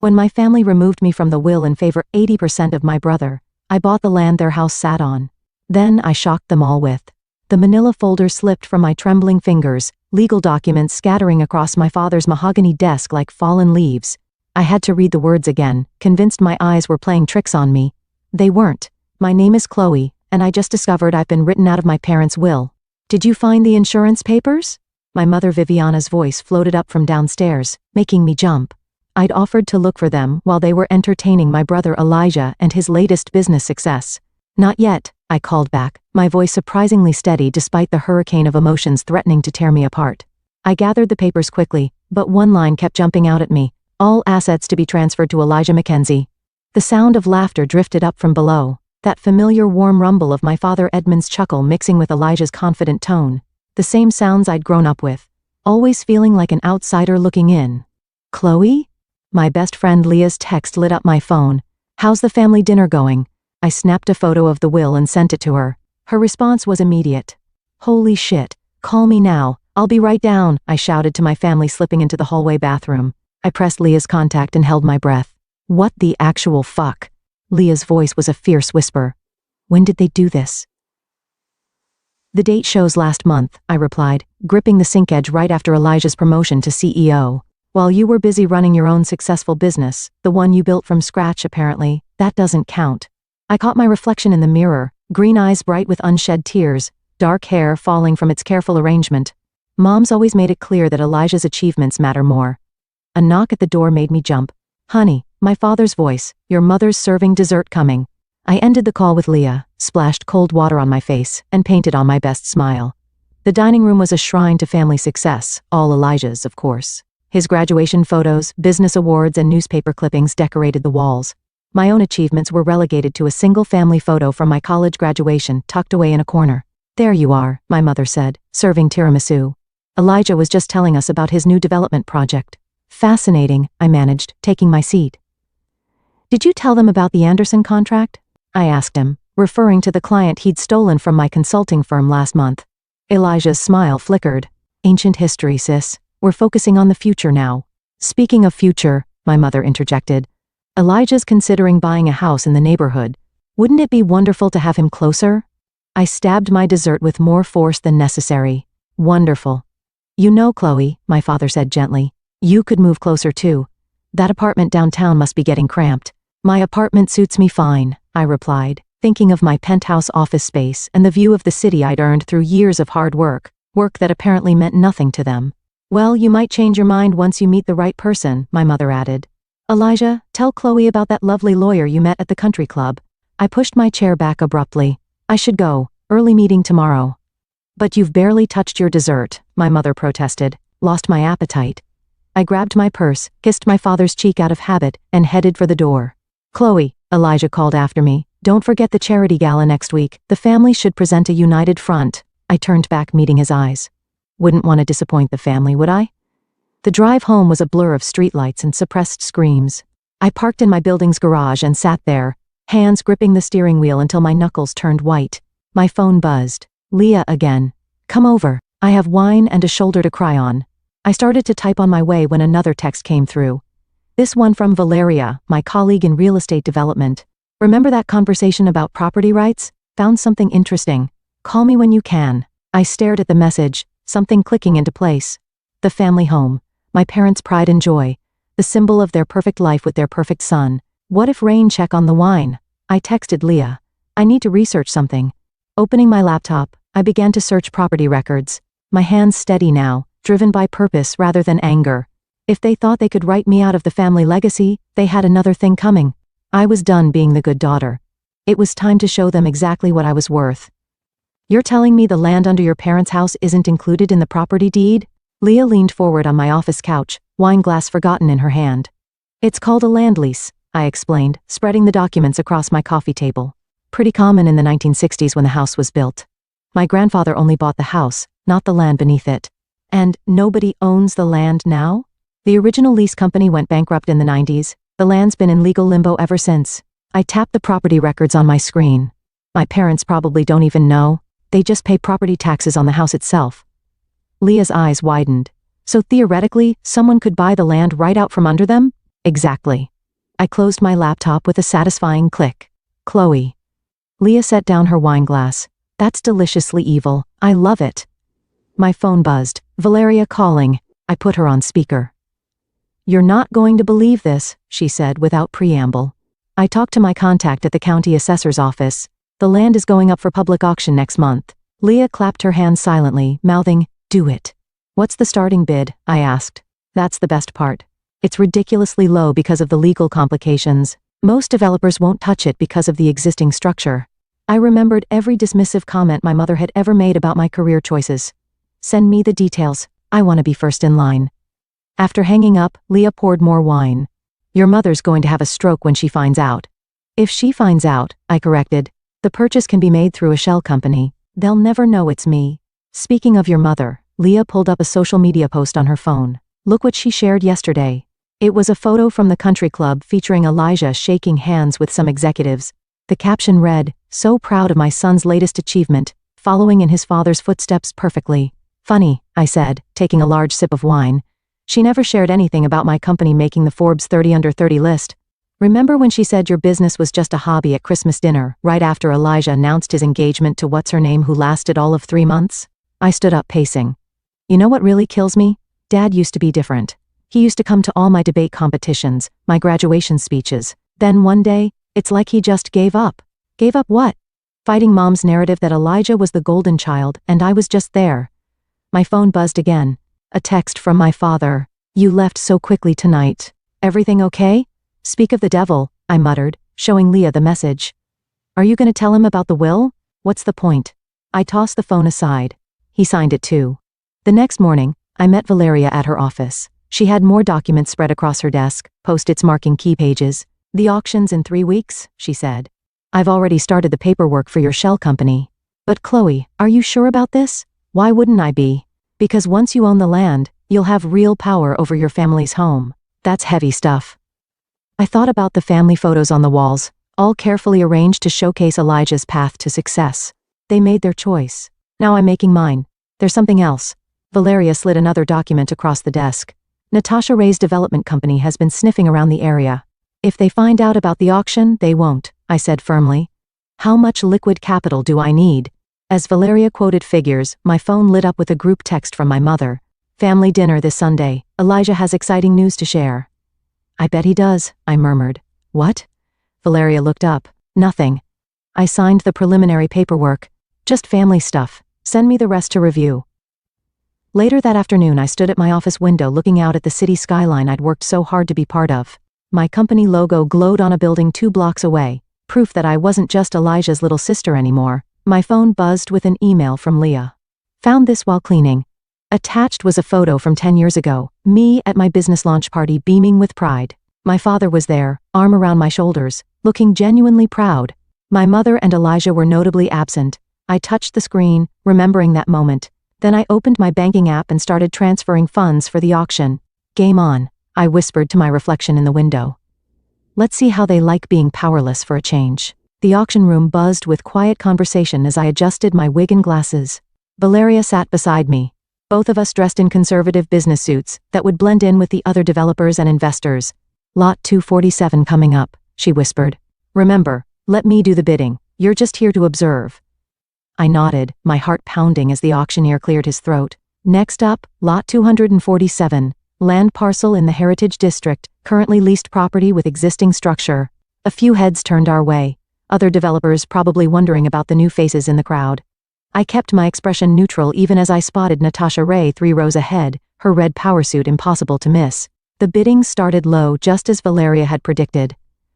When my family removed me from the will in favor 80% of my brother, I bought the land their house sat on. Then I shocked them all with. The manila folder slipped from my trembling fingers, legal documents scattering across my father's mahogany desk like fallen leaves. I had to read the words again, convinced my eyes were playing tricks on me. They weren't. My name is Chloe, and I just discovered I've been written out of my parents' will. Did you find the insurance papers? My mother Viviana's voice floated up from downstairs, making me jump. I'd offered to look for them while they were entertaining my brother Elijah and his latest business success. Not yet, I called back, my voice surprisingly steady despite the hurricane of emotions threatening to tear me apart. I gathered the papers quickly, but one line kept jumping out at me. All assets to be transferred to Elijah Mackenzie. The sound of laughter drifted up from below, that familiar warm rumble of my father Edmund's chuckle mixing with Elijah's confident tone. The same sounds I'd grown up with, always feeling like an outsider looking in. Chloe? My best friend Leah's text lit up my phone. How's the family dinner going? I snapped a photo of the will and sent it to her. Her response was immediate. Holy shit, call me now, I'll be right down, I shouted to my family slipping into the hallway bathroom. I pressed Leah's contact and held my breath. What the actual fuck? Leah's voice was a fierce whisper. When did they do this? The date shows last month, I replied, gripping the sink edge right after Elijah's promotion to CEO. While you were busy running your own successful business, the one you built from scratch apparently, that doesn't count. I caught my reflection in the mirror, green eyes bright with unshed tears, dark hair falling from its careful arrangement. Mom's always made it clear that Elijah's achievements matter more. A knock at the door made me jump. Honey, my father's voice, your mother's serving dessert coming. I ended the call with Leah, splashed cold water on my face, and painted on my best smile. The dining room was a shrine to family success, all Elijah's, of course. His graduation photos, business awards, and newspaper clippings decorated the walls. My own achievements were relegated to a single family photo from my college graduation tucked away in a corner. There you are, my mother said, serving tiramisu. Elijah was just telling us about his new development project. Fascinating, I managed, taking my seat. Did you tell them about the Anderson contract? I asked him, referring to the client he'd stolen from my consulting firm last month. Elijah's smile flickered. Ancient history, sis. We're focusing on the future now. Speaking of future, my mother interjected. Elijah's considering buying a house in the neighborhood. Wouldn't it be wonderful to have him closer? I stabbed my dessert with more force than necessary. Wonderful. You know, Chloe, my father said gently, you could move closer too. That apartment downtown must be getting cramped. My apartment suits me fine, I replied, thinking of my penthouse office space and the view of the city I'd earned through years of hard work that apparently meant nothing to them. Well, you might change your mind once you meet the right person, my mother added. Elijah, tell Chloe about that lovely lawyer you met at the country club. I pushed my chair back abruptly. I should go, early meeting tomorrow. But you've barely touched your dessert, my mother protested, lost my appetite. I grabbed my purse, kissed my father's cheek out of habit, and headed for the door. Chloe, Elijah called after me, don't forget the charity gala next week. The family should present a united front. I turned back, meeting his eyes. Wouldn't want to disappoint the family, would I? The drive home was a blur of streetlights and suppressed screams. I parked in my building's garage and sat there, hands gripping the steering wheel until my knuckles turned white. My phone buzzed. Leah again. Come over. I have wine and a shoulder to cry on. I started to type on my way when another text came through. This one from Valeria, my colleague in real estate development. Remember that conversation about property rights? Found something interesting. Call me when you can. I stared at the message, something clicking into place. The family home. My parents' pride and joy. The symbol of their perfect life with their perfect son. What if rain check on the wine? I texted Leah. I need to research something. Opening my laptop, I began to search property records. My hands steady now, driven by purpose rather than anger. If they thought they could write me out of the family legacy, they had another thing coming. I was done being the good daughter. It was time to show them exactly what I was worth. You're telling me the land under your parents' house isn't included in the property deed? Leah leaned forward on my office couch, wine glass forgotten in her hand. It's called a land lease, I explained, spreading the documents across my coffee table. Pretty common in the 1960s when the house was built. My grandfather only bought the house, not the land beneath it. And nobody owns the land now? The original lease company went bankrupt in the 90s. The land's been in legal limbo ever since. I tapped the property records on my screen. My parents probably don't even know. They just pay property taxes on the house itself. Leah's eyes widened. So theoretically, someone could buy the land right out from under them? Exactly. I closed my laptop with a satisfying click. Chloe. Leah set down her wine glass. That's deliciously evil. I love it. My phone buzzed. Valeria calling. I put her on speaker. You're not going to believe this, she said without preamble. I talked to my contact at the county assessor's office. The land is going up for public auction next month. Leah clapped her hands silently, mouthing, "Do it." What's the starting bid? I asked. That's the best part. It's ridiculously low because of the legal complications. Most developers won't touch it because of the existing structure. I remembered every dismissive comment my mother had ever made about my career choices. Send me the details. I want to be first in line. After hanging up, Leah poured more wine. Your mother's going to have a stroke when she finds out. If she finds out, I corrected, the purchase can be made through a shell company. They'll never know it's me. Speaking of your mother, Leah pulled up a social media post on her phone. Look what she shared yesterday. It was a photo from the country club featuring Elijah shaking hands with some executives. The caption read, "So proud of my son's latest achievement, following in his father's footsteps perfectly." Funny, I said, taking a large sip of wine. She never shared anything about my company making the Forbes 30 Under 30 list. Remember when she said your business was just a hobby at Christmas dinner, right after Elijah announced his engagement to what's-her-name who lasted all of 3 months? I stood up pacing. You know what really kills me? Dad used to be different. He used to come to all my debate competitions, my graduation speeches. Then one day, it's like he just gave up. Gave up what? Fighting Mom's narrative that Elijah was the golden child and I was just there. My phone buzzed again. A text from my father. You left so quickly tonight. Everything okay? Speak of the devil, I muttered, showing Leah the message. Are you going to tell him about the will? What's the point? I tossed the phone aside. He signed it too. The next morning, I met Valeria at her office. She had more documents spread across her desk, post-its marking key pages. The auction's in 3 weeks, she said. I've already started the paperwork for your shell company. But Chloe, are you sure about this? Why wouldn't I be? Because once you own the land, you'll have real power over your family's home. That's heavy stuff. I thought about the family photos on the walls, all carefully arranged to showcase Elijah's path to success. They made their choice. Now I'm making mine. There's something else. Valeria slid another document across the desk. Natasha Ray's development company has been sniffing around the area. If they find out about the auction, they won't, I said firmly. How much liquid capital do I need? As Valeria quoted figures, my phone lit up with a group text from my mother. Family dinner this Sunday. Elijah has exciting news to share. I bet he does, I murmured. What? Valeria looked up. Nothing. I signed the preliminary paperwork. Just family stuff. Send me the rest to review. Later that afternoon I stood at my office window looking out at the city skyline I'd worked so hard to be part of. My company logo glowed on a building 2 blocks away, proof that I wasn't just Elijah's little sister anymore. My phone buzzed with an email from Leah. Found this while cleaning. Attached was a photo from 10 years ago, me at my business launch party beaming with pride. My father was there, arm around my shoulders, looking genuinely proud. My mother and Elijah were notably absent. I touched the screen, remembering that moment. Then I opened my banking app and started transferring funds for the auction. Game on, I whispered to my reflection in the window. Let's see how they like being powerless for a change. The auction room buzzed with quiet conversation as I adjusted my wig and glasses. Valeria sat beside me. Both of us dressed in conservative business suits that would blend in with the other developers and investors. Lot 247 coming up, she whispered. Remember, let me do the bidding. You're just here to observe. I nodded, my heart pounding as the auctioneer cleared his throat. Next up, Lot 247, land parcel in the Heritage District, currently leased property with existing structure. A few heads turned our way, other developers probably wondering about the new faces in the crowd. I kept my expression neutral even as I spotted Natasha Ray 3 rows ahead, her red power suit impossible to miss. The bidding started low just as Valeria had predicted.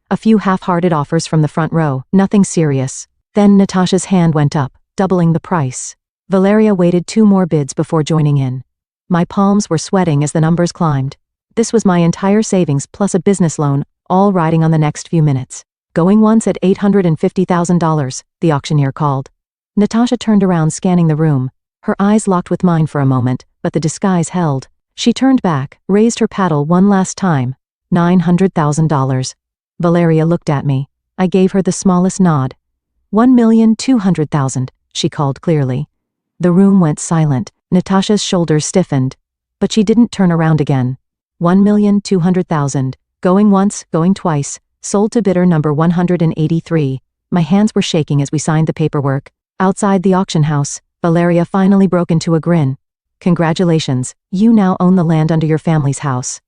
A few half-hearted offers from the front row, nothing serious. Then Natasha's hand went up, doubling the price. Valeria waited 2 more bids before joining in. My palms were sweating as the numbers climbed. This was my entire savings plus a business loan, all riding on the next few minutes. Going once at $850,000, the auctioneer called. Natasha turned around scanning the room. Her eyes locked with mine for a moment, but the disguise held. She turned back, raised her paddle one last time. $900,000. Valeria looked at me. I gave her the smallest nod. $1,200,000, she called clearly. The room went silent. Natasha's shoulders stiffened. But she didn't turn around again. $1,200,000. Going once, going twice. Sold to bidder number 183. My hands were shaking as we signed the paperwork. Outside the auction house, Valeria finally broke into a grin. Congratulations, you now own the land under your family's house.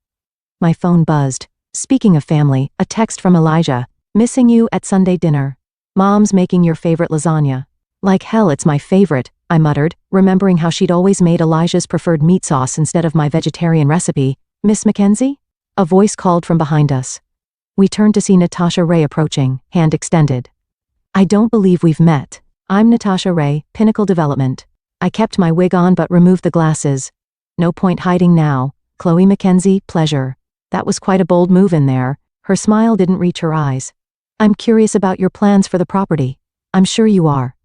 My phone buzzed. Speaking of family, a text from Elijah. Missing you at Sunday dinner. Mom's making your favorite lasagna. Like hell, it's my favorite, I muttered, remembering how she'd always made Elijah's preferred meat sauce instead of my vegetarian recipe. Miss Mackenzie? A voice called from behind us. We turned to see Natasha Ray approaching, hand extended. I don't believe we've met. I'm Natasha Ray, Pinnacle Development. I kept my wig on but removed the glasses. No point hiding now. Chloe Mackenzie, pleasure. That was quite a bold move in there. Her smile didn't reach her eyes. I'm curious about your plans for the property. I'm sure you are.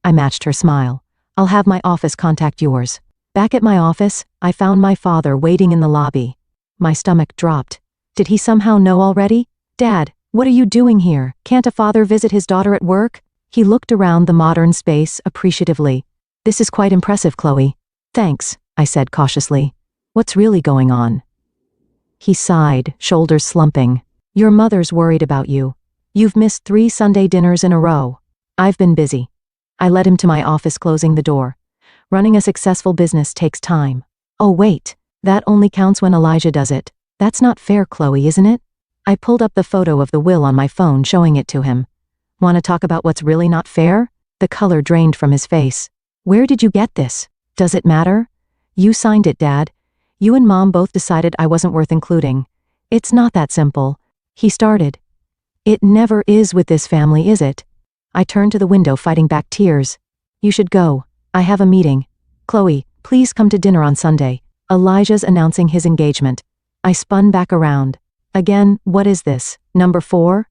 I matched her smile. I'll have my office contact yours. Back at my office, I found my father waiting in the lobby. My stomach dropped. Did he somehow know already? Dad, what are you doing here? Can't a father visit his daughter at work? He looked around the modern space appreciatively. This is quite impressive, Chloe. Thanks, I said cautiously. What's really going on? He sighed, shoulders slumping. Your mother's worried about you. You've missed 3 Sunday dinners in a row. I've been busy. I led him to my office, closing the door. Running a successful business takes time. Oh wait, that only counts when Elijah does it. That's not fair, Chloe, isn't it? I pulled up the photo of the will on my phone, showing it to him. Want to talk about what's really not fair? The color drained from his face. Where did you get this? Does it matter? You signed it, Dad. You and Mom both decided I wasn't worth including. It's not that simple. He started. It never is with this family, is it? I turned to the window, fighting back tears. You should go. I have a meeting. Chloe, please come to dinner on Sunday. Elijah's announcing his engagement. I spun back around. Again, what is this? Number 4?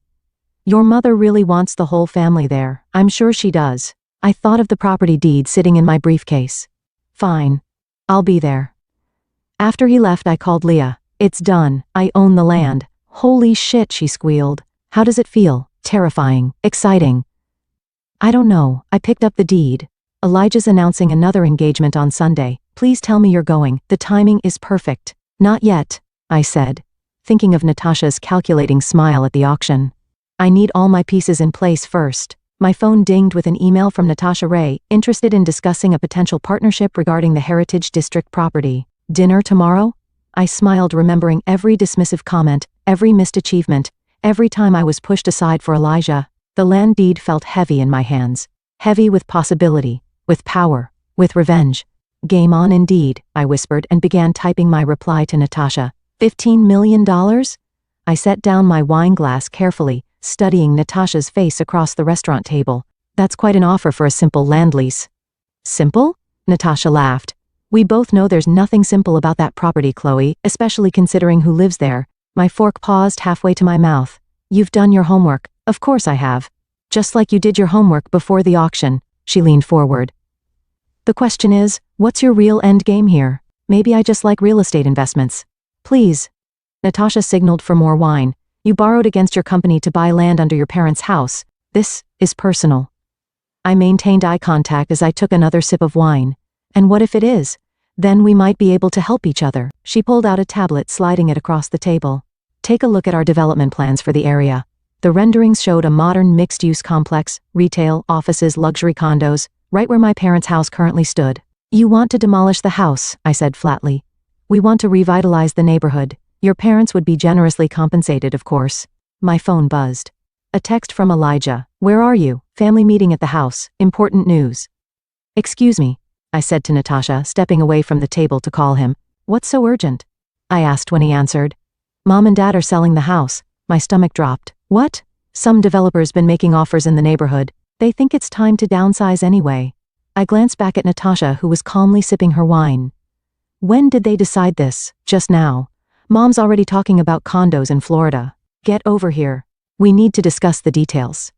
Your mother really wants the whole family there. I'm sure she does. I thought of the property deed sitting in my briefcase. Fine. I'll be there. After he left, I called Leah. It's done. I own the land. Holy shit, she squealed. How does it feel? Terrifying. Exciting. I don't know. I picked up the deed. Elijah's announcing another engagement on Sunday. Please tell me you're going. The timing is perfect. Not yet, I said, thinking of Natasha's calculating smile at the auction. I need all my pieces in place first. My phone dinged with an email from Natasha Ray, interested in discussing a potential partnership regarding the Heritage District property. Dinner tomorrow? I smiled, remembering every dismissive comment, every missed achievement, every time I was pushed aside for Elijah. The land deed felt heavy in my hands. Heavy with possibility, with power, with revenge. Game on indeed, I whispered and began typing my reply to Natasha. $15 million? I set down my wine glass carefully, studying Natasha's face across the restaurant table. That's quite an offer for a simple land lease. Simple? Natasha laughed. We both know there's nothing simple about that property, Chloe, especially considering who lives there. My fork paused halfway to my mouth. You've done your homework. Of course I have. Just like you did your homework before the auction. She leaned forward. The question is, what's your real end game here? Maybe I just like real estate investments. Please. Natasha signaled for more wine. You borrowed against your company to buy land under your parents' house. This is personal. I maintained eye contact as I took another sip of wine. And what if it is? Then we might be able to help each other. She pulled out a tablet, sliding it across the table. Take a look at our development plans for the area. The renderings showed a modern mixed-use complex, retail, offices, luxury condos, right where my parents' house currently stood. You want to demolish the house, I said flatly. We want to revitalize the neighborhood. Your parents would be generously compensated, of course. My phone buzzed. A text from Elijah. Where are you? Family meeting at the house. Important news. Excuse me, I said to Natasha, stepping away from the table to call him. What's so urgent? I asked when he answered. Mom and Dad are selling the house. My stomach dropped. What? Some developer's been making offers in the neighborhood. They think it's time to downsize anyway. I glanced back at Natasha, who was calmly sipping her wine. When did they decide this? Just now. Mom's already talking about condos in Florida. Get over here. We need to discuss the details.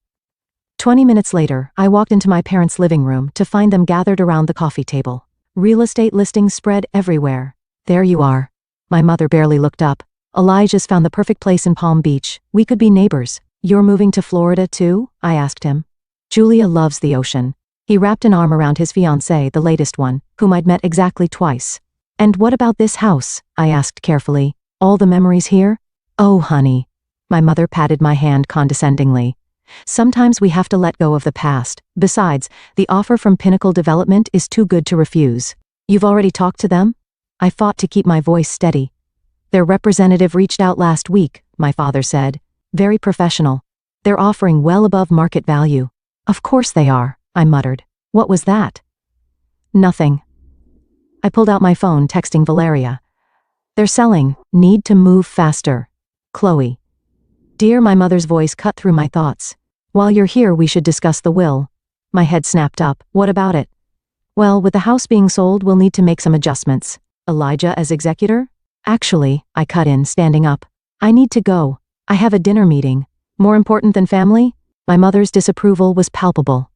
20 minutes later, I walked into my parents' living room to find them gathered around the coffee table. Real estate listings spread everywhere. There you are. My mother barely looked up. Elijah's found the perfect place in Palm Beach. We could be neighbors. You're moving to Florida too? I asked him. Julia loves the ocean. He wrapped an arm around his fiancée, the latest one, whom I'd met exactly twice. And what about this house? I asked carefully. All the memories here? Oh, honey. My mother patted my hand condescendingly. Sometimes we have to let go of the past. Besides, the offer from Pinnacle Development is too good to refuse. You've already talked to them? I fought to keep my voice steady. Their representative reached out last week, my father said. Very professional. They're offering well above market value. Of course they are, I muttered. What was that? Nothing. I pulled out my phone, texting Valeria. They're selling. Need to move faster. Chloe. Dear, my mother's voice cut through my thoughts. While you're here, we should discuss the will. My head snapped up. What about it? Well, with the house being sold, we'll need to make some adjustments. Elijah as executor? Actually, I cut in, standing up. I need to go. I have a dinner meeting. More important than family? My mother's disapproval was palpable.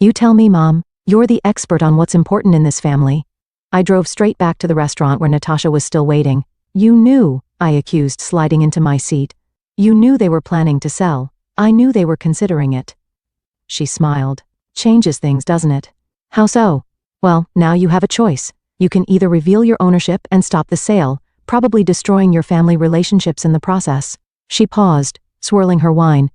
You tell me, Mom. You're the expert on what's important in this family. I drove straight back to the restaurant where Natasha was still waiting. You knew, I accused, sliding into my seat. You knew they were planning to sell. I knew they were considering it. She smiled. Changes things, doesn't it? How so? Well, now you have a choice. You can either reveal your ownership and stop the sale, probably destroying your family relationships in the process. She paused, swirling her wine.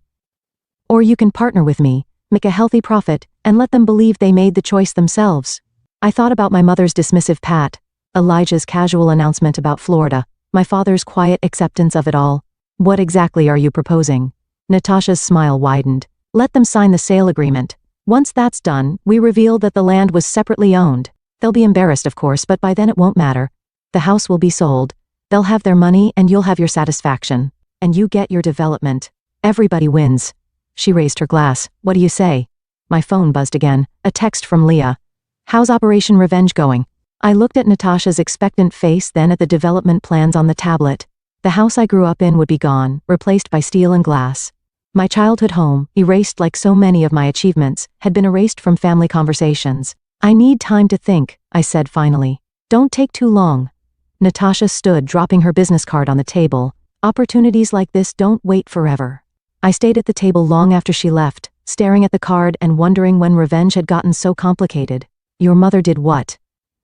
Or you can partner with me, make a healthy profit, and let them believe they made the choice themselves. I thought about my mother's dismissive pat, Elijah's casual announcement about Florida, my father's quiet acceptance of it all. What exactly are you proposing? Natasha's smile widened. Let them sign the sale agreement. Once that's done, we reveal that the land was separately owned. They'll be embarrassed, of course, but by then it won't matter. The house will be sold. They'll have their money and you'll have your satisfaction. And you get your development. Everybody wins. She raised her glass. What do you say? My phone buzzed again. A text from Leah. How's Operation Revenge going? I looked at Natasha's expectant face, then at the development plans on the tablet. The house I grew up in would be gone, replaced by steel and glass. My childhood home, erased like so many of my achievements, had been erased from family conversations. I need time to think, I said finally. Don't take too long. Natasha stood, dropping her business card on the table. Opportunities like this don't wait forever. I stayed at the table long after she left, staring at the card and wondering when revenge had gotten so complicated. Your mother did what?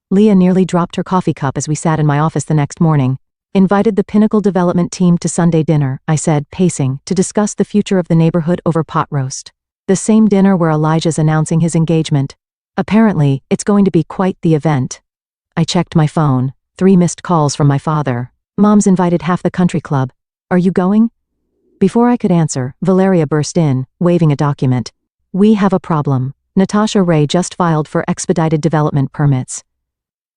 Leah nearly dropped her coffee cup as we sat in my office the next morning. Invited the Pinnacle Development team to Sunday dinner, I said, pacing, to discuss the future of the neighborhood over pot roast. The same dinner where Elijah's announcing his engagement. Apparently, it's going to be quite the event. I checked my phone. 3 missed calls from my father. Mom's invited half the country club. Are you going? Before I could answer, Valeria burst in, waving a document. We have a problem. Natasha Ray just filed for expedited development permits.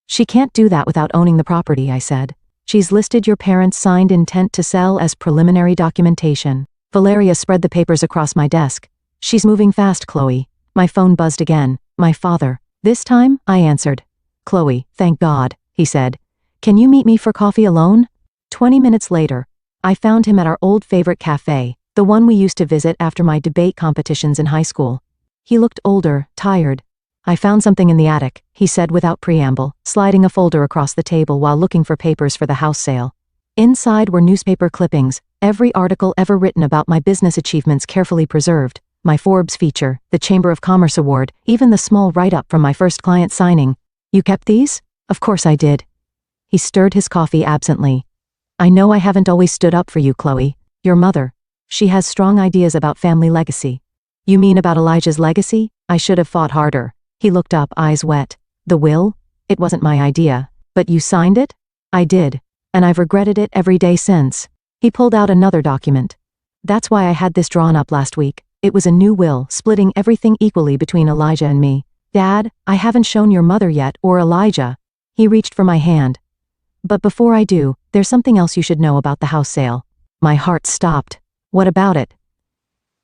She can't do that without owning the property, I said. She's listed your parents' signed intent to sell as preliminary documentation. Valeria spread the papers across my desk. She's moving fast, Chloe. My phone buzzed again. My father. This time, I answered. Chloe, thank God, he said. Can you meet me for coffee alone? 20 minutes later, I found him at our old favorite cafe, the one we used to visit after my debate competitions in high school. He looked older, tired. I found something in the attic, he said without preamble, sliding a folder across the table while looking for papers for the house sale. Inside were newspaper clippings, every article ever written about my business achievements carefully preserved, my Forbes feature, the Chamber of Commerce award, even the small write-up from my first client signing. You kept these? Of course I did. He stirred his coffee absently. I know I haven't always stood up for you, Chloe. Your mother. She has strong ideas about family legacy. You mean about Elijah's legacy? I should have fought harder. He looked up, eyes wet. The will? It wasn't my idea. But you signed it? I did. And I've regretted it every day since. He pulled out another document. That's why I had this drawn up last week. It was a new will, splitting everything equally between Elijah and me. Dad, I haven't shown your mother yet, or Elijah. He reached for my hand. But before I do, there's something else you should know about the house sale. My heart stopped. What about it?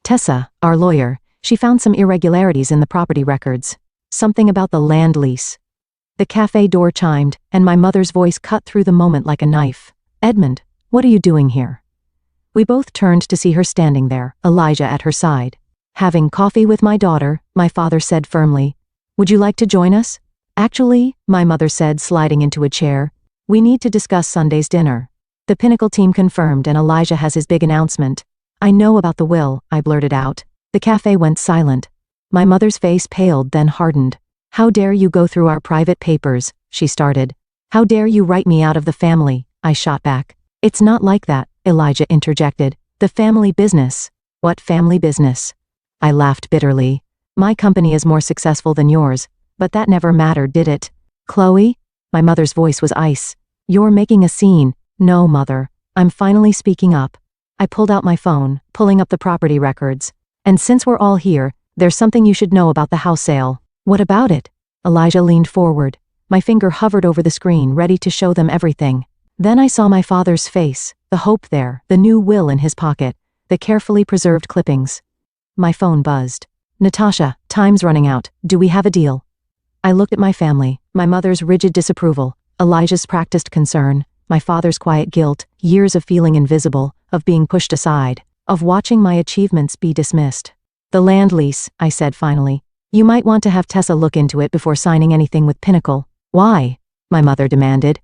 Tessa, our lawyer, she found some irregularities in the property records. Something about the land lease. The cafe door chimed, and my mother's voice cut through the moment like a knife. Edmund, what are you doing here? We both turned to see her standing there, Elijah at her side. Having coffee with my daughter, my father said firmly. Would you like to join us? Actually, my mother said, sliding into a chair. We need to discuss Sunday's dinner. The Pinnacle team confirmed and Elijah has his big announcement. I know about the will, I blurted out. The cafe went silent. My mother's face paled, then hardened. How dare you go through our private papers, she started. How dare you write me out of the family, I shot back. It's not like that. Elijah interjected. The family business. What family business? I laughed bitterly. My company is more successful than yours, but that never mattered, did it? Chloe? My mother's voice was ice. You're making a scene. No, mother. I'm finally speaking up. I pulled out my phone, pulling up the property records. And since we're all here, there's something you should know about the house sale. What about it? Elijah leaned forward. My finger hovered over the screen, ready to show them everything. Then I saw my father's face, the hope there, the new will in his pocket, the carefully preserved clippings. My phone buzzed. Natasha, time's running out. Do we have a deal? I looked at my family, my mother's rigid disapproval, Elijah's practiced concern, my father's quiet guilt, years of feeling invisible, of being pushed aside, of watching my achievements be dismissed. The land lease, I said finally. You might want to have Tessa look into it before signing anything with Pinnacle. Why? My mother demanded.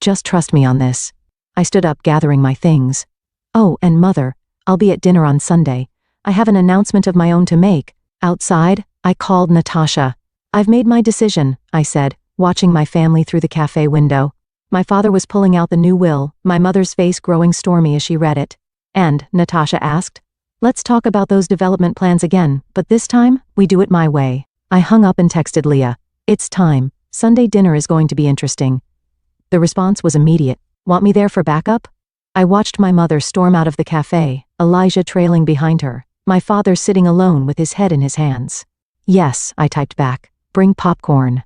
Just trust me on this. I stood up, gathering my things. Oh, and mother, I'll be at dinner on Sunday. I have an announcement of my own to make. Outside, I called Natasha. I've made my decision, I said, watching my family through the cafe window. My father was pulling out the new will, my mother's face growing stormy as she read it. And, Natasha asked, let's talk about those development plans again, but this time, we do it my way. I hung up and texted Leah. It's time. Sunday dinner is going to be interesting. The response was immediate. Want me there for backup? I watched my mother storm out of the cafe, Elijah trailing behind her, my father sitting alone with his head in his hands. Yes, I typed back. Bring popcorn.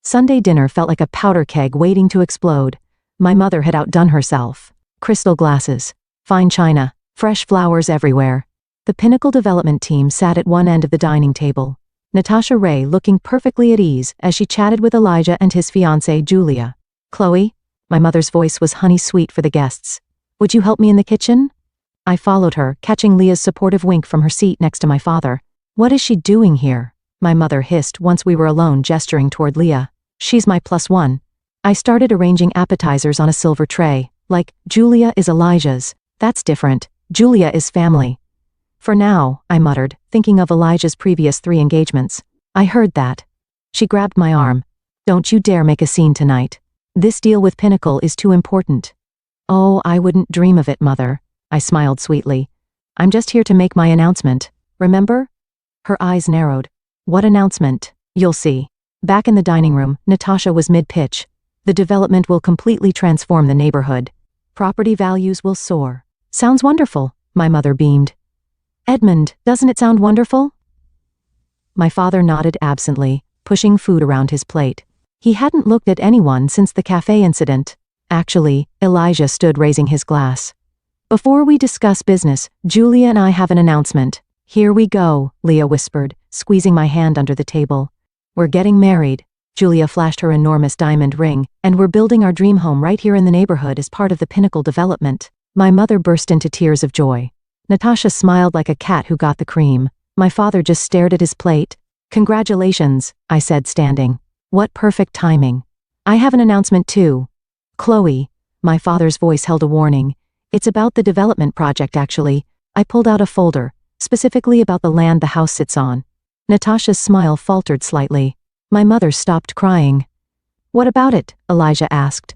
Sunday dinner felt like a powder keg waiting to explode. My mother had outdone herself. Crystal glasses, fine china, fresh flowers everywhere. The Pinnacle development team sat at one end of the dining table. Natasha Ray looking perfectly at ease as she chatted with Elijah and his fiancée, Julia. Chloe? My mother's voice was honey sweet for the guests. Would you help me in the kitchen? I followed her, catching Leah's supportive wink from her seat next to my father. What is she doing here? My mother hissed once we were alone, gesturing toward Leah. She's my +1. I started arranging appetizers on a silver tray, like, Julia is Elijah's. That's different. Julia is family. For now, I muttered, thinking of Elijah's previous 3 engagements. I heard that. She grabbed my arm. Don't you dare make a scene tonight. This deal with Pinnacle is too important. Oh, I wouldn't dream of it, mother. I smiled sweetly. I'm just here to make my announcement. Remember? Her eyes narrowed. What announcement? You'll see. Back in the dining room, Natasha was mid-pitch. The development will completely transform the neighborhood. Property values will soar. Sounds wonderful, my mother beamed. Edmund, doesn't it sound wonderful? My father nodded absently, pushing food around his plate. He hadn't looked at anyone since the cafe incident. Actually, Elijah stood raising his glass. Before we discuss business, Julia and I have an announcement. Here we go, Leah whispered, squeezing my hand under the table. We're getting married. Julia flashed her enormous diamond ring, and we're building our dream home right here in the neighborhood as part of the Pinnacle development. My mother burst into tears of joy. Natasha smiled like a cat who got the cream. My father just stared at his plate. Congratulations, I said, standing. What perfect timing. I have an announcement too. Chloe. My father's voice held a warning. It's about the development project actually. I pulled out a folder, specifically about the land the house sits on. Natasha's smile faltered slightly. My mother stopped crying. What about it? Elijah asked.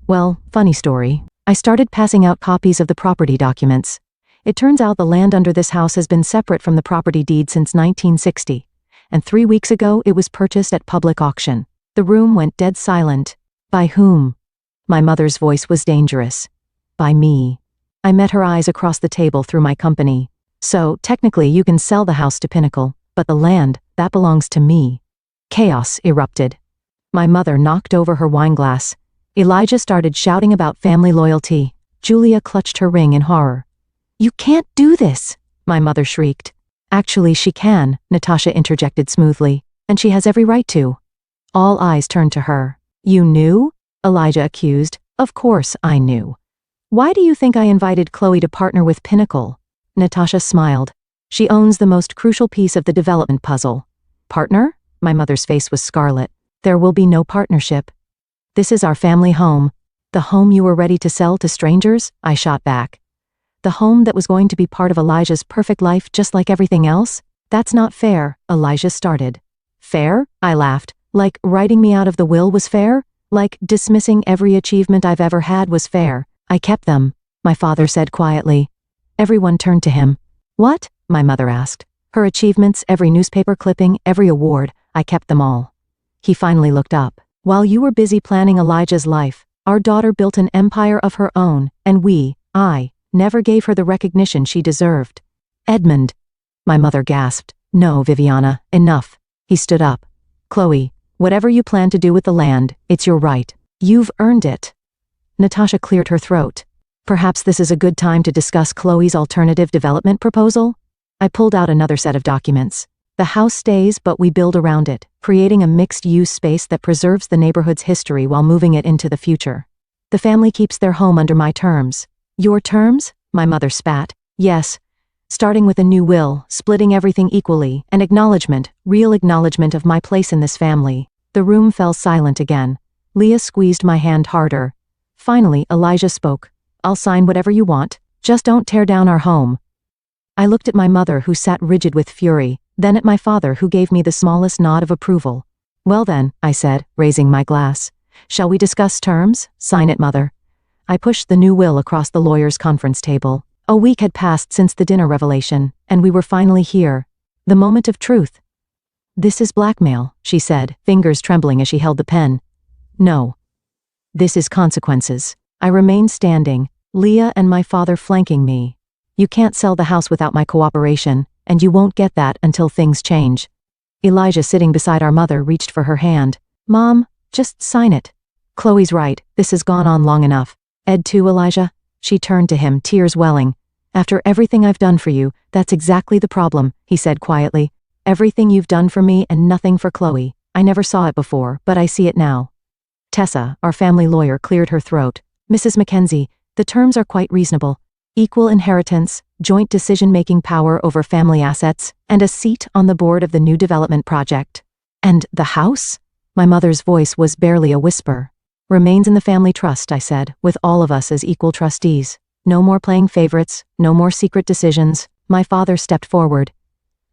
Well, funny story. I started passing out copies of the property documents. It turns out the land under this house has been separate from the property deed since 1960. And 3 weeks ago it was purchased at public auction. The room went dead silent. By whom? My mother's voice was dangerous. By me. I met her eyes across the table through my company. So, technically you can sell the house to Pinnacle, but the land, that belongs to me. Chaos erupted. My mother knocked over her wineglass. Elijah started shouting about family loyalty. Julia clutched her ring in horror. You can't do this, my mother shrieked. Actually she can, Natasha interjected smoothly, and she has every right to. All eyes turned to her. You knew? Elijah accused. Of course I knew. Why do you think I invited Chloe to partner with Pinnacle? Natasha smiled. She owns the most crucial piece of the development puzzle. Partner? My mother's face was scarlet. There will be no partnership. This is our family home. The home you were ready to sell to strangers? I shot back. The home that was going to be part of Elijah's perfect life just like everything else? That's not fair, Elijah started. Fair? I laughed. Like writing me out of the will was fair? Like dismissing every achievement I've ever had was fair. I kept them. my father said quietly. Everyone turned to him. What? My mother asked. Her achievements, every newspaper clipping, every award, I kept them all. He finally looked up. While you were busy planning Elijah's life, our daughter built an empire of her own, and I, never gave her the recognition she deserved. Edmund. My mother gasped. No, Viviana, enough. He stood up. Chloe, whatever you plan to do with the land, it's your right. You've earned it. Natasha cleared her throat. Perhaps this is a good time to discuss Chloe's alternative development proposal? I pulled out another set of documents. The house stays, but we build around it, creating a mixed-use space that preserves the neighborhood's history while moving it into the future. The family keeps their home under my terms. Your terms? My mother spat. Yes. Starting with a new will, splitting everything equally, and acknowledgement, real acknowledgement of my place in this family. The room fell silent again. Leah squeezed my hand harder. Finally, Elijah spoke. I'll sign whatever you want. Just don't tear down our home. I looked at my mother, who sat rigid with fury, then at my father, who gave me the smallest nod of approval. Well then, I said, raising my glass. Shall we discuss terms? Sign it, mother. I pushed the new will across the lawyer's conference table. A week had passed since the dinner revelation, and we were finally here. The moment of truth. This is blackmail, she said, fingers trembling as she held the pen. No. This is consequences. I remained standing, Leah and my father flanking me. You can't sell the house without my cooperation, and you won't get that until things change. Elijah, sitting beside our mother, reached for her hand. Mom, just sign it. Chloe's right, this has gone on long enough. Ed too, Elijah? She turned to him, tears welling. After everything I've done for you, that's exactly the problem, he said quietly. Everything you've done for me and nothing for Chloe. I never saw it before, but I see it now. Tessa, our family lawyer, cleared her throat. Mrs. Mackenzie, the terms are quite reasonable. Equal inheritance, joint decision-making power over family assets, and a seat on the board of the new development project. And the house? My mother's voice was barely a whisper. Remains in the family trust, I said, with all of us as equal trustees. No more playing favorites, no more secret decisions. My father stepped forward.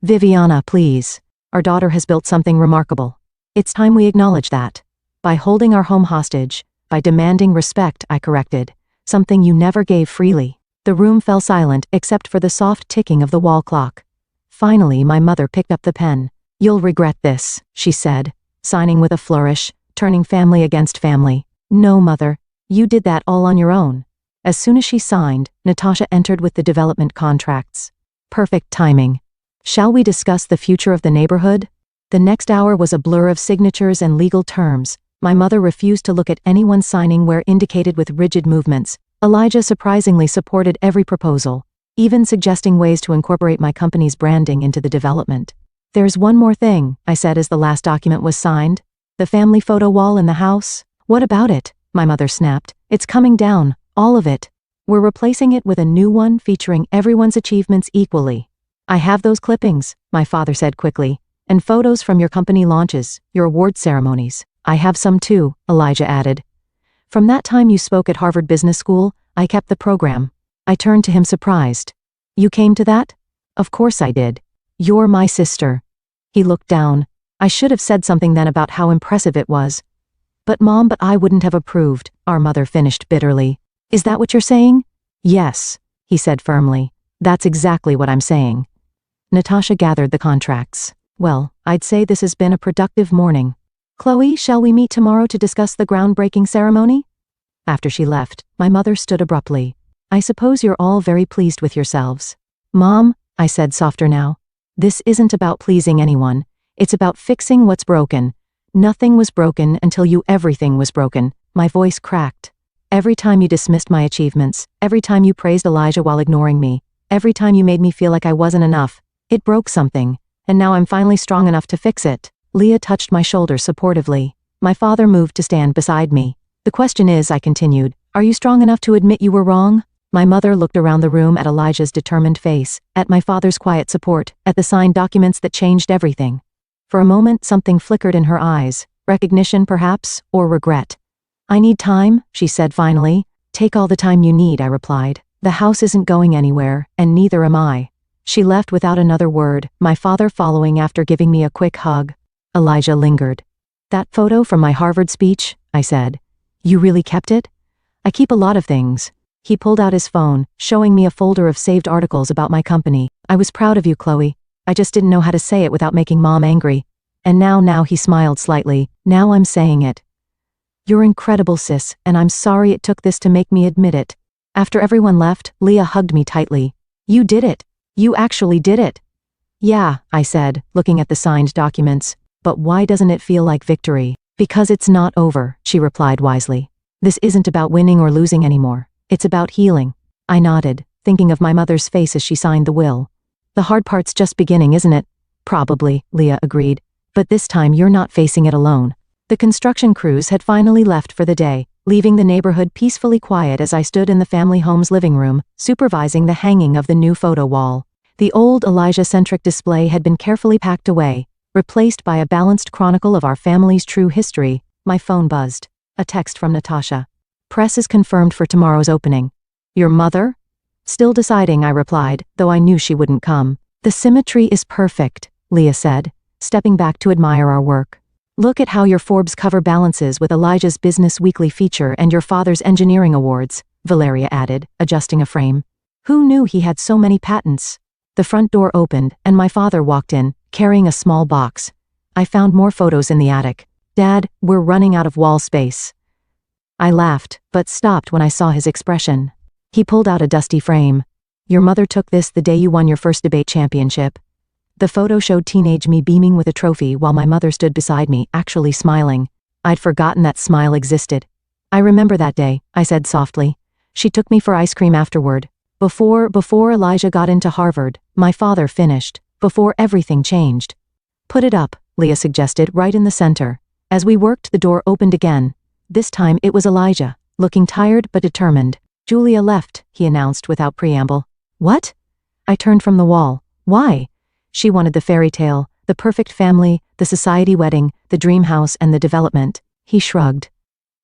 Viviana, please. Our daughter has built something remarkable. It's time we acknowledge that. By holding our home hostage, by demanding respect, I corrected. Something you never gave freely. The room fell silent except for the soft ticking of the wall clock. Finally, my mother picked up the pen. You'll regret this, she said, signing with a flourish, turning family against family. No, mother. You did that all on your own. As soon as she signed, Natasha entered with the development contracts. Perfect timing. Shall we discuss the future of the neighborhood? The next hour was a blur of signatures and legal terms. My mother refused to look at anyone signing where indicated with rigid movements. Elijah surprisingly supported every proposal, even suggesting ways to incorporate my company's branding into the development. There's one more thing, I said as the last document was signed. The family photo wall in the house? What about it? My mother snapped. It's coming down, all of it. We're replacing it with a new one featuring everyone's achievements equally. I have those clippings, my father said quickly, and photos from your company launches, your award ceremonies. I have some too, Elijah added. From that time you spoke at Harvard Business School, I kept the program. I turned to him surprised. You came to that? Of course I did. You're my sister. He looked down. I should have said something then about how impressive it was. But I wouldn't have approved, our mother finished bitterly. Is that what you're saying? Yes, he said firmly. That's exactly what I'm saying. Natasha gathered the contracts. Well, I'd say this has been a productive morning. Chloe, shall we meet tomorrow to discuss the groundbreaking ceremony? After she left, my mother stood abruptly. I suppose you're all very pleased with yourselves. Mom, I said softer now. This isn't about pleasing anyone. It's about fixing what's broken. Nothing was broken until everything was broken. My voice cracked. Every time you dismissed my achievements, every time you praised Elijah while ignoring me, every time you made me feel like I wasn't enough, it broke something. And now I'm finally strong enough to fix it. Leah touched my shoulder supportively. My father moved to stand beside me. The question is, I continued, are you strong enough to admit you were wrong? My mother looked around the room at Elijah's determined face, at my father's quiet support, at the signed documents that changed everything. For a moment, something flickered in her eyes. Recognition, perhaps, or regret. I need time, she said finally. Take all the time you need, I replied. The house isn't going anywhere, and neither am I. She left without another word, my father following after giving me a quick hug. Elijah lingered. That photo from my Harvard speech, I said. You really kept it? I keep a lot of things. He pulled out his phone, showing me a folder of saved articles about my company. I was proud of you, Chloe. I just didn't know how to say it without making Mom angry. And now he smiled slightly. Now I'm saying it. You're incredible, sis, and I'm sorry it took this to make me admit it. After everyone left, Leah hugged me tightly. You did it. You actually did it. Yeah, I said, looking at the signed documents. But why doesn't it feel like victory? Because it's not over, she replied wisely. This isn't about winning or losing anymore. It's about healing. I nodded, thinking of my mother's face as she signed the will. The hard part's just beginning, isn't it? Probably, Leah agreed. But this time you're not facing it alone. The construction crews had finally left for the day, leaving the neighborhood peacefully quiet as I stood in the family home's living room, supervising the hanging of the new photo wall. The old Elijah-centric display had been carefully packed away, replaced by a balanced chronicle of our family's true history. My phone buzzed. A text from Natasha. Press is confirmed for tomorrow's opening. Your mother? Still deciding, I replied, though I knew she wouldn't come. The symmetry is perfect, Leah said, stepping back to admire our work. Look at how your Forbes cover balances with Elijah's Business Weekly feature and your father's engineering awards, Valeria added, adjusting a frame. Who knew he had so many patents? The front door opened, and my father walked in, carrying a small box. I found more photos in the attic. Dad, we're running out of wall space. I laughed, but stopped when I saw his expression. He pulled out a dusty frame. Your mother took this the day you won your first debate championship. The photo showed teenage me beaming with a trophy while my mother stood beside me, actually smiling. I'd forgotten that smile existed. I remember that day, I said softly. She took me for ice cream afterward. Before Elijah got into Harvard, my father finished. Before everything changed. Put it up, Leah suggested, right in the center. As we worked, the door opened again. This time it was Elijah, looking tired but determined. Julia left, he announced without preamble. What? I turned from the wall. Why? She wanted the fairy tale, the perfect family, the society wedding, the dream house and the development. He shrugged.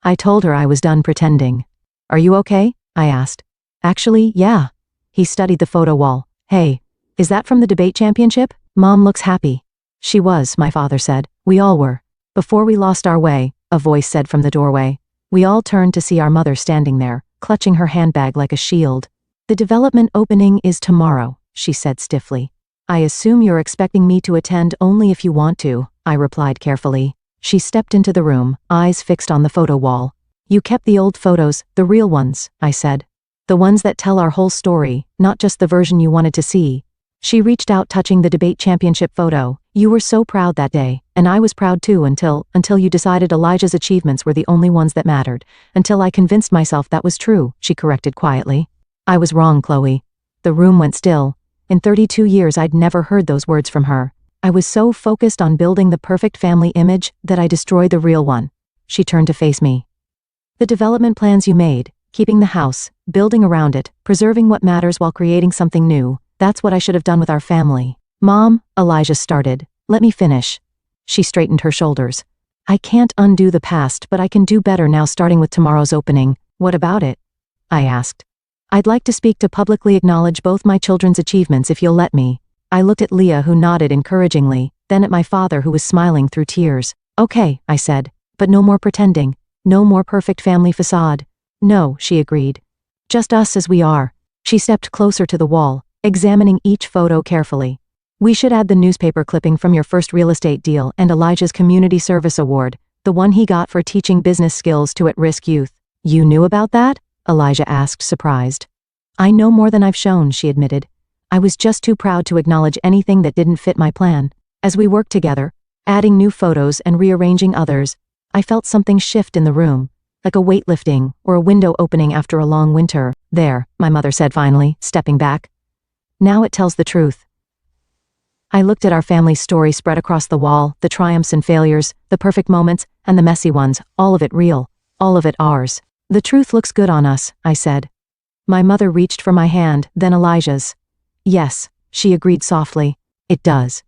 I told her I was done pretending. Are you okay? I asked. Actually, yeah. He studied the photo wall. Hey, is that from the debate championship? Mom looks happy. She was, my father said. We all were. Before we lost our way, a voice said from the doorway. We all turned to see our mother standing there, clutching her handbag like a shield. The development opening is tomorrow, she said stiffly. I assume you're expecting me to attend only if you want to, I replied carefully. She stepped into the room, eyes fixed on the photo wall. You kept the old photos, the real ones, I said. The ones that tell our whole story, not just the version you wanted to see. She reached out, touching the debate championship photo. You were so proud that day, and I was proud too until you decided Elijah's achievements were the only ones that mattered. Until I convinced myself that was true, she corrected quietly. I was wrong, Chloe. The room went still. In 32 years I'd never heard those words from her. I was so focused on building the perfect family image that I destroyed the real one. She turned to face me. The development plans you made, keeping the house, building around it, preserving what matters while creating something new, that's what I should have done with our family. Mom, Elijah started. Let me finish. She straightened her shoulders. I can't undo the past, but I can do better now, starting with tomorrow's opening. What about it? I asked. I'd like to speak to publicly acknowledge both my children's achievements if you'll let me. I looked at Leah, who nodded encouragingly, then at my father, who was smiling through tears. Okay, I said, but no more pretending. No more perfect family facade. No, she agreed. Just us as we are. She stepped closer to the wall, examining each photo carefully. We should add the newspaper clipping from your first real estate deal and Elijah's Community Service Award, the one he got for teaching business skills to at-risk youth. You knew about that? Elijah asked, surprised. I know more than I've shown, she admitted. I was just too proud to acknowledge anything that didn't fit my plan. As we worked together, adding new photos and rearranging others, I felt something shift in the room, like a weight lifting or a window opening after a long winter. There, my mother said finally, stepping back. Now it tells the truth. I looked at our family's story spread across the wall, the triumphs and failures, the perfect moments, and the messy ones, all of it real, all of it ours. The truth looks good on us, I said. My mother reached for my hand, then Elijah's. Yes, she agreed softly. It does.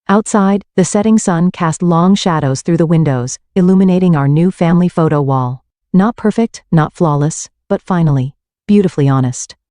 Outside, the setting sun cast long shadows through the windows, illuminating our new family photo wall. Not perfect, not flawless, but finally, beautifully honest.